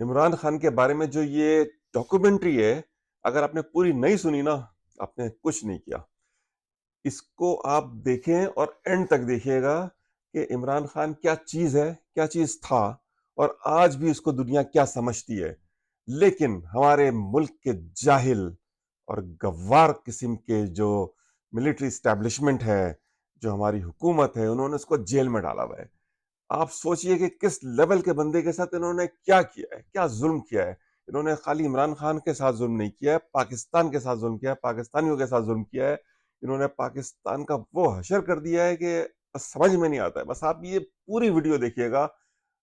इमरान खान के बारे में जो ये डॉक्यूमेंट्री है, अगर आपने पूरी नहीं सुनी ना, आपने कुछ नहीं किया। इसको आप देखें और एंड तक देखिएगा कि इमरान खान क्या चीज है, क्या चीज था, और आज भी उसको दुनिया क्या समझती है। लेकिन हमारे मुल्क के जाहिल और गवार किस्म के जो मिलिट्री स्टैब्लिशमेंट है, जो हमारी हुकूमत है, उन्होंने उसको जेल में डाला हुआ है। आप सोचिए कि किस लेवल के बंदे के साथ इन्होंने क्या किया है, क्या जुल्म किया है। इन्होंने खाली इमरान खान के साथ जुल्म नहीं किया है, पाकिस्तान के साथ जुल्म किया है, पाकिस्तानियों के साथ जुल्म किया है। इन्होंने पाकिस्तान का वो हशर कर दिया है कि बस समझ में नहीं आता है। बस आप ये पूरी वीडियो देखिएगा,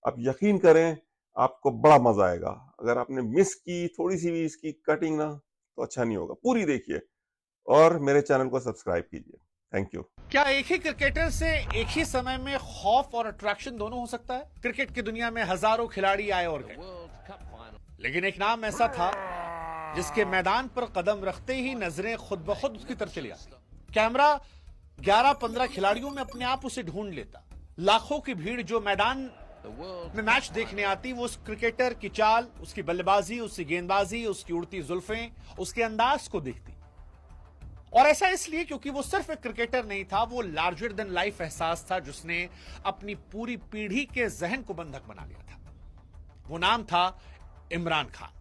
आप यकीन करें, आपको बड़ा मजा आएगा। अगर आपने मिस की थोड़ी सी भी इसकी कटिंग ना, तो अच्छा नहीं होगा। पूरी देखिए और मेरे चैनल को सब्सक्राइब कीजिए। Thank you. क्या एक ही क्रिकेटर से एक ही समय में खौफ और अट्रैक्शन दोनों हो सकता है? क्रिकेट की दुनिया में हजारों खिलाड़ी आए और गए, लेकिन एक नाम ऐसा था जिसके मैदान पर कदम रखते ही नजरें खुद ब खुद उसकी तरफ चली आती। कैमरा 11-15 खिलाड़ियों में अपने आप उसे ढूंढ लेता। लाखों की भीड़ जो मैदान में मैच देखने आती, वो उस क्रिकेटर की चाल, उसकी बल्लेबाजी, उसकी गेंदबाजी, उसकी उड़ती जुल्फें, उसके अंदाज को देखती। और ऐसा इसलिए क्योंकि वो सिर्फ एक क्रिकेटर नहीं था, वो लार्जर देन लाइफ एहसास था जिसने अपनी पूरी पीढ़ी के जहन को बंधक बना लिया था। वो नाम था इमरान खान।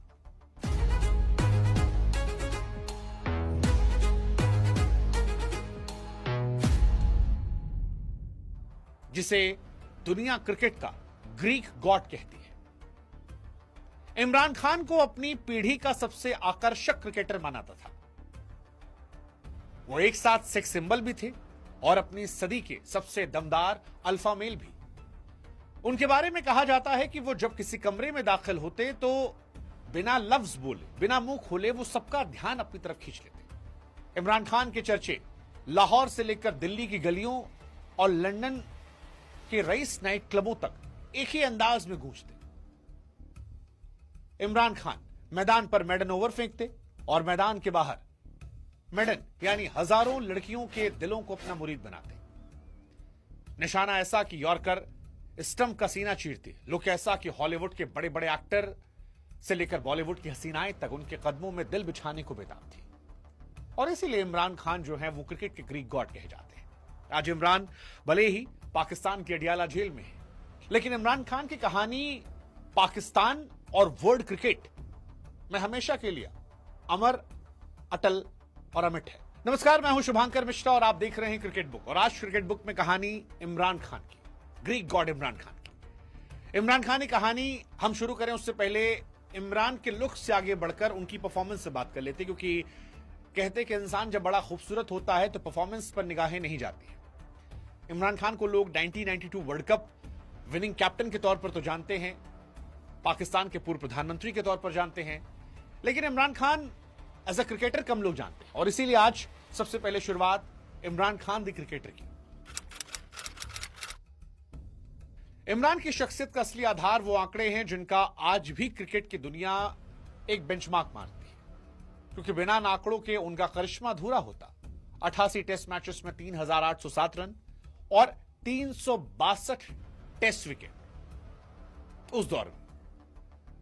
जिसे दुनिया क्रिकेट का ग्रीक गॉड कहती है। इमरान खान को अपनी पीढ़ी का सबसे आकर्षक क्रिकेटर मानाता था। वो एक साथ सेक्स सिंबल भी थे और अपनी सदी के सबसे दमदार अल्फा मेल भी। उनके बारे में कहा जाता है कि वो जब किसी कमरे में दाखिल होते तो बिना लफ्ज बोले, बिना मुंह खोले, वो सबका ध्यान अपनी तरफ खींच लेते। इमरान खान के चर्चे लाहौर से लेकर दिल्ली की गलियों और लंदन के रईस नाइट क्लबों तक एक ही अंदाज में गूंजते। इमरान खान मैदान पर मेडन ओवर फेंकते और मैदान के बाहर मेडन यानी हजारों लड़कियों के दिलों को अपना मुरीद बनाते। निशाना ऐसा कि यॉर्कर स्टंप का सीना चीरते, लुक ऐसा कि हॉलीवुड के बड़े बड़े एक्टर से लेकर बॉलीवुड की हसीनाएं तक उनके कदमों में दिल बिछाने को बेताब थी। और इसीलिए इमरान खान जो है वो क्रिकेट के ग्रीक गॉड कहे जाते हैं। आज इमरान भले ही पाकिस्तान की अडियाला जेल में है, लेकिन इमरान खान की कहानी पाकिस्तान और वर्ल्ड क्रिकेट में हमेशा के लिए अमर, अटल और अमिट है। नमस्कार, मैं हूं शुभांकर मिश्रा और आप देख रहे हैं क्रिकेट बुक। और आज क्रिकेट बुक में कहानी इमरान खान की, ग्रीक गॉड इमरान खान की। इमरान खान की कहानी हम शुरू करें उससे पहले इमरान के लुक से आगे बढ़कर उनकी परफॉर्मेंस से बात कर लेते, क्योंकि कहते कि इंसान जब बड़ा खूबसूरत होता है तो परफॉर्मेंस पर निगाहें नहीं जाती। इमरान खान को लोग 1992 वर्ल्ड कप विनिंग कैप्टन के तौर पर तो जानते हैं, पाकिस्तान के पूर्व प्रधानमंत्री के तौर पर जानते हैं, लेकिन Imran Khan as a cricketer कम लोग जानते हैं। और इसीलिए आज सबसे पहले शुरुआत इमरान खान द क्रिकेटर की। इमरान की शख्सियत का असली आधार वो आंकड़े हैं जिनका आज भी क्रिकेट की दुनिया एक बेंचमार्क मानती है, क्योंकि बिना इन आंकड़ों के उनका करिश्मा अधूरा होता। 88 टेस्ट मैचेस में 3807 रन और 362 टेस्ट विकेट उस दौर में,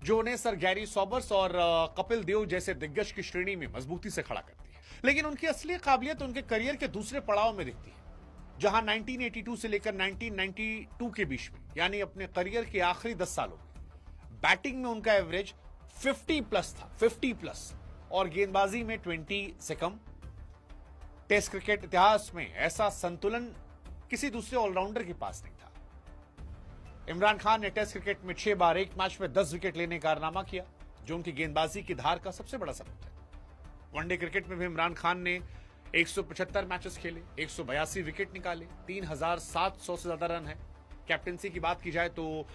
जो उन्हें सर गैरी सॉबर्स और कपिल देव जैसे दिग्गज की श्रेणी में मजबूती से खड़ा करती है। लेकिन उनकी असली काबिलियत उनके करियर के दूसरे पड़ाव में दिखती है, जहां 1982 से लेकर 1992 के बीच में, यानी अपने करियर के आखिरी 10 सालों में, बैटिंग में उनका एवरेज 50 प्लस था, 50 प्लस, और गेंदबाजी में 20 से कम। टेस्ट क्रिकेट इतिहास में ऐसा संतुलन किसी दूसरे ऑलराउंडर के पास नहीं था। इमरान खान ने टेस्ट क्रिकेट में 6 बार एक मैच में 10 विकेट लेने का कारनामा किया, जो उनकी गेंदबाजी की धार का सबसे बड़ा सबूत है। वनडे क्रिकेट में भी इमरान खान ने 175 मैचेस खेले, 182 विकेट निकाले, 3700 से ज्यादा रन है। कैप्टेंसी की बात की जाए तो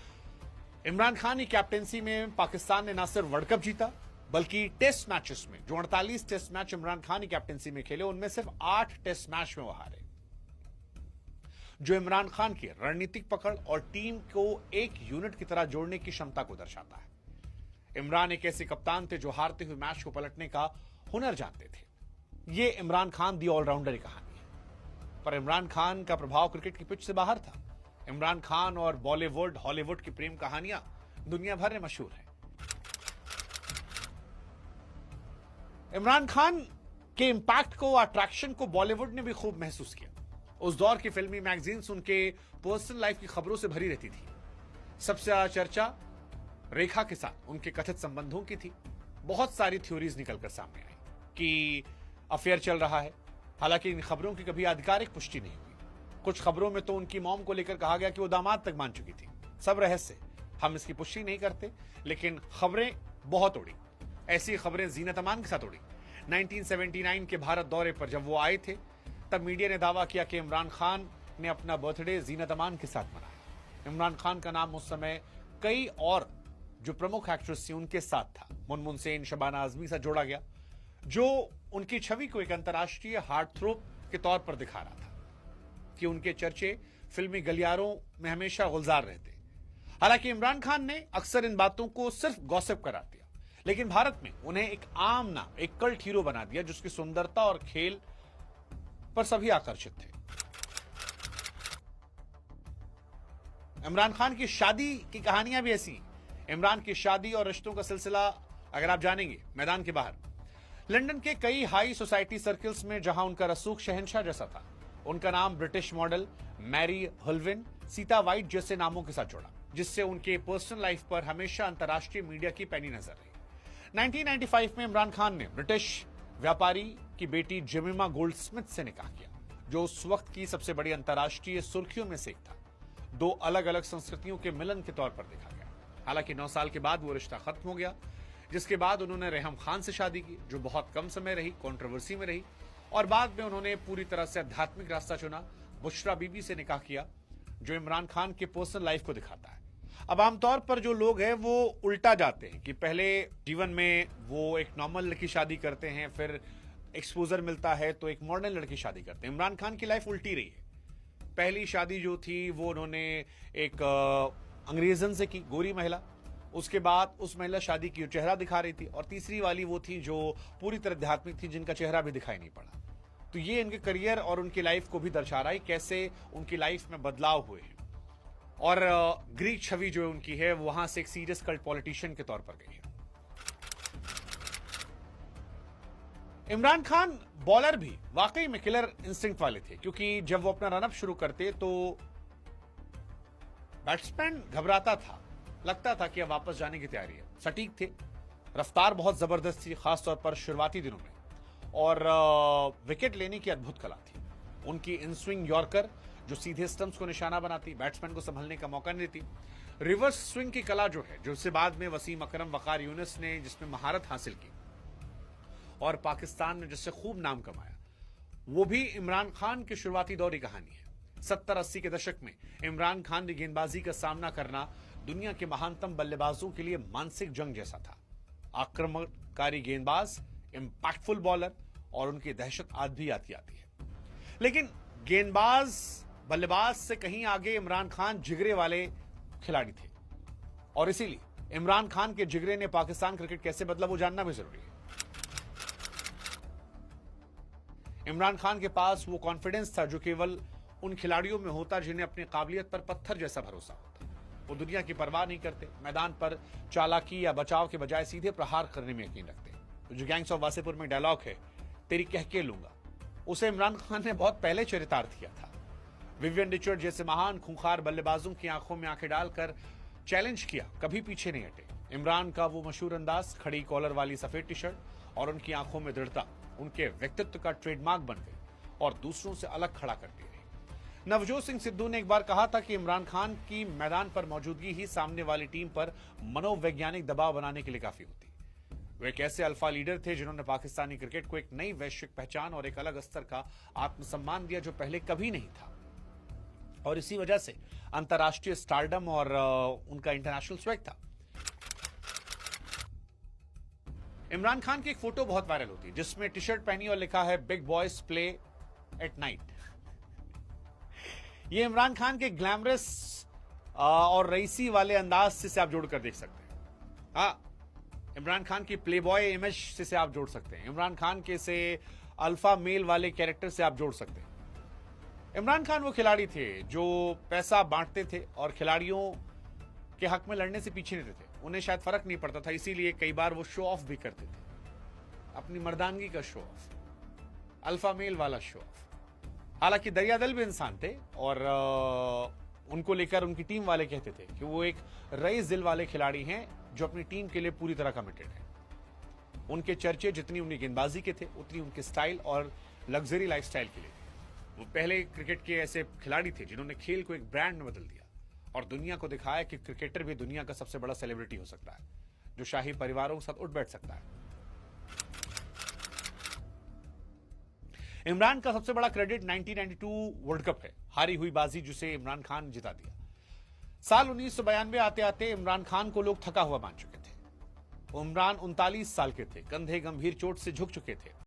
इमरान खान की कैप्टेंसी में पाकिस्तान ने न सिर्फ वर्ल्ड कप जीता, बल्कि टेस्ट मैचेस में जो 48 टेस्ट मैच इमरान खान की कैप्टेंसी में खेले, उनमें सिर्फ 8 टेस्ट मैच में वो हारे, जो इमरान खान की रणनीतिक पकड़ और टीम को एक यूनिट की तरह जोड़ने की क्षमता को दर्शाता है। इमरान एक ऐसे कप्तान थे जो हारते हुए मैच को पलटने का हुनर जानते थे। ये इमरान खान दी ऑलराउंडर की कहानी है। पर इमरान खान का प्रभाव क्रिकेट की पिच से बाहर था। इमरान खान और बॉलीवुड, हॉलीवुड की प्रेम कहानियां दुनिया भर में मशहूर है। इमरान खान के इम्पैक्ट को, अट्रैक्शन को बॉलीवुड ने भी खूब महसूस किया। उस दौर की फिल्मी मैगजीन्स उनके पर्सनल लाइफ की खबरों से भरी रहती थी। सबसे ज्यादा चर्चा रेखा के साथ उनके कथित संबंधों की थी। बहुत सारी थ्योरीज निकलकर सामने आई कि अफेयर चल रहा है। हालांकि इन खबरों की कभी आधिकारिक पुष्टि नहीं हुई। कुछ खबरों में तो उनकी मॉम को लेकर कहा गया कि वो दामाद तक मान चुकी थी। सब रहस्य, हम इसकी पुष्टि नहीं करते, लेकिन खबरें बहुत उड़ी। ऐसी खबरें जीनत अमान के साथ उड़ी। 1979 के भारत दौरे पर जब वो आए थे, तब मीडिया ने दावा किया कि इमरान खान ने अपना बर्थडे जीनत अमान के साथ मनाया। इमरान खान का नाम उस समय कई और जो प्रमुख एक्ट्रेस थी उनके साथ था। मुनमुन सेन, शबाना आजमी से जोड़ा गया, जो उनकी छवि को एक अंतर्राष्ट्रीय हार्ट थ्रोब के तौर पर दिखा रहा था कि उनके चर्चे फिल्मी गलियारों में हमेशा गुलजार रहते। हालांकि इमरान खान ने अक्सर इन बातों को सिर्फ गॉसिप करार दिया, लेकिन भारत में उन्हें एक आम नाम, एक कल्ट हीरो बना दिया, जिसकी सुंदरता और खेल पर सभी आकर्षित थे। इमरान खान की शादी की कहानियां भी ऐसी हैं। इमरान की शादी और रिश्तों का सिलसिला अगर आप जानेंगे मैदान के बाहर, लंदन के कई हाई सोसाइटी सर्कल्स में जहां उनका रसूख शहंशाह जैसा था, उनका नाम ब्रिटिश मॉडल मैरी हुल्विन, सीता वाइट जैसे नामों के साथ जोड़ा, जिससे उनके पर्सनल लाइफ पर हमेशा अंतर्राष्ट्रीय मीडिया की पैनी नजर रही। 1995 में इमरान खान ने ब्रिटिश व्यापारी की बेटी जेमिमा गोल्डस्मिथ से निकाह किया, जो उस वक्त की सबसे बड़ी अंतर्राष्ट्रीय सुर्खियों में से एक था। दो अलग अलग संस्कृतियों के मिलन के तौर पर देखा गया। हालांकि 9 साल के बाद वो रिश्ता खत्म हो गया, जिसके बाद उन्होंने रेहम खान से शादी की, जो बहुत कम समय रही, कंट्रोवर्सी में रही, और बाद में उन्होंने पूरी तरह से आध्यात्मिक रास्ता चुना। बुशरा बीबी से निकाह किया, जो इमरान खान के पर्सनल लाइफ को दिखाता है। अब आमतौर पर जो लोग हैं वो उल्टा जाते हैं कि पहले जीवन में वो एक नॉर्मल लड़की शादी करते हैं, फिर एक्सपोजर मिलता है तो एक मॉडर्न लड़की शादी करते हैं। इमरान खान की लाइफ उल्टी रही है। पहली शादी जो थी वो उन्होंने एक अंग्रेजन से की, गोरी महिला। उसके बाद उस महिला शादी की जो चेहरा दिखा रही थी, और तीसरी वाली वो थी जो पूरी तरह आध्यात्मिक थी, जिनका चेहरा भी दिखाई नहीं पड़ा। तो ये इनके करियर और उनकी लाइफ को भी दर्शा रहा है, कैसे उनकी लाइफ में बदलाव हुए हैं। और ग्रीक छवि जो उनकी है वहां से एक सीरियस कल्ट पॉलिटिशियन के तौर पर गई है। इमरान खान बॉलर भी वाकई में किलर इंस्टिंक्ट वाले थे, क्योंकि जब वो अपना रनअप शुरू करते तो बैट्समैन घबराता था, लगता था कि अब वापस जाने की तैयारी है। सटीक थे, रफ्तार बहुत जबरदस्त थी, खासतौर पर शुरुआती दिनों में, और विकेट लेने की अद्भुत कला थी। उनकी इन स्विंग यॉर्कर जो सीधे स्टंप्स को निशाना बनाती, बैट्समैन को संभलने का मौका नहीं देती। रिवर्स स्विंग की कला जो है, जो उससे बाद में वसीम अकरम, वकार यूनिस ने जिसमें महारत हासिल की और पाकिस्तान ने जिससे खूब नाम कमाया, वो भी इमरान खान की शुरुआती दौर की कहानी है। 70-80 के दशक में इमरान खान की गेंदबाजी का सामना करना दुनिया के महानतम बल्लेबाजों के लिए मानसिक जंग जैसा था। आक्रामककारी गेंदबाज, इंपैक्टफुल बॉलर, और उनकी दहशत आज भी आती है। लेकिन गेंदबाज बल्लेबाज से कहीं आगे इमरान खान जिगरे वाले खिलाड़ी थे, और इसीलिए इमरान खान के जिगरे ने पाकिस्तान क्रिकेट कैसे बदला वो जानना भी जरूरी है। इमरान खान के पास वो कॉन्फिडेंस था जो केवल उन खिलाड़ियों में होता जिन्हें अपनी काबिलियत पर पत्थर जैसा भरोसा होता। वो दुनिया की परवाह नहीं करते, मैदान पर चालाकी या बचाव के बजाय सीधे प्रहार करने में यकीन रखते। तो जो गैंग्स ऑफ वासेपुर में डायलॉग है, तेरी कह के लूंगा, उसे इमरान खान ने बहुत पहले चरितार्थ किया था। विवियन रिचर्ड जैसे महान खूंखार बल्लेबाजों की आंखों में आंखें डालकर चैलेंज किया, कभी पीछे नहीं हटे। इमरान का वो मशहूर अंदाज, खड़ी कॉलर वाली सफेद टी शर्ट और उनकी आंखों में दृढ़ता उनके व्यक्तित्व का ट्रेडमार्क बन गई और दूसरों से अलग खड़ा करती रही। नवजोत सिंह सिद्धू ने एक बार कहा था कि इमरान खान की मैदान पर मौजूदगी ही सामने वाली टीम पर मनोवैज्ञानिक दबाव बनाने के लिए काफी होती। वे एक ऐसे अल्फा लीडर थे जिन्होंने पाकिस्तानी क्रिकेट को एक नई वैश्विक पहचान और एक अलग स्तर का आत्मसम्मान दिया जो पहले कभी नहीं था, और इसी वजह से अंतर्राष्ट्रीय स्टारडम और उनका इंटरनेशनल स्वैग था। इमरान खान की एक फोटो बहुत वायरल होती है जिसमें टी शर्ट पहनी और लिखा है big boys play at night. ये इमरान खान के ग्लैमरस और रईसी वाले अंदाज से आप जोड़कर देख सकते हैं। हाँ, इमरान खान की प्ले बॉय इमेज से आप जोड़ सकते हैं। इमरान खान के से अल्फा मेल वाले कैरेक्टर से आप जोड़ सकते हैं। इमरान खान वो खिलाड़ी थे जो पैसा बांटते थे और खिलाड़ियों के हक में लड़ने से पीछे नहीं रहते। उन्हें शायद फर्क नहीं पड़ता था, इसीलिए कई बार वो शो ऑफ भी करते थे। अपनी मर्दानगी का शो ऑफ, अल्फा मेल वाला शो ऑफ। हालांकि दरियादिल भी इंसान थे और उनको लेकर उनकी टीम वाले कहते थे कि वो एक रईस दिल वाले खिलाड़ी हैं जो अपनी टीम के लिए पूरी तरह कमिटेड है। उनके चर्चे जितनी उनकी गेंदबाजी के थे उतनी उनके स्टाइल और लग्जरी लाइफस्टाइल के लिए थे। वो पहले क्रिकेट के ऐसे खिलाड़ी थे जिन्होंने खेल को एक ब्रांड में बदल दिया और दुनिया को दिखाया कि क्रिकेटर भी दुनिया का सबसे बड़ा सेलिब्रिटी हो सकता है, जो शाही परिवारों के साथ उठ बैठ सकता है। इमरान का सबसे बड़ा क्रेडिट 1992 वर्ल्ड कप है, हारी हुई बाजी जिसे इमरान खान ने जिता दिया। साल 1992 आते आते इमरान खान को लोग थका हुआ मान चुके थे। इमरान 39 साल के थे, कंधे गंभीर चोट से झुक चुके थे।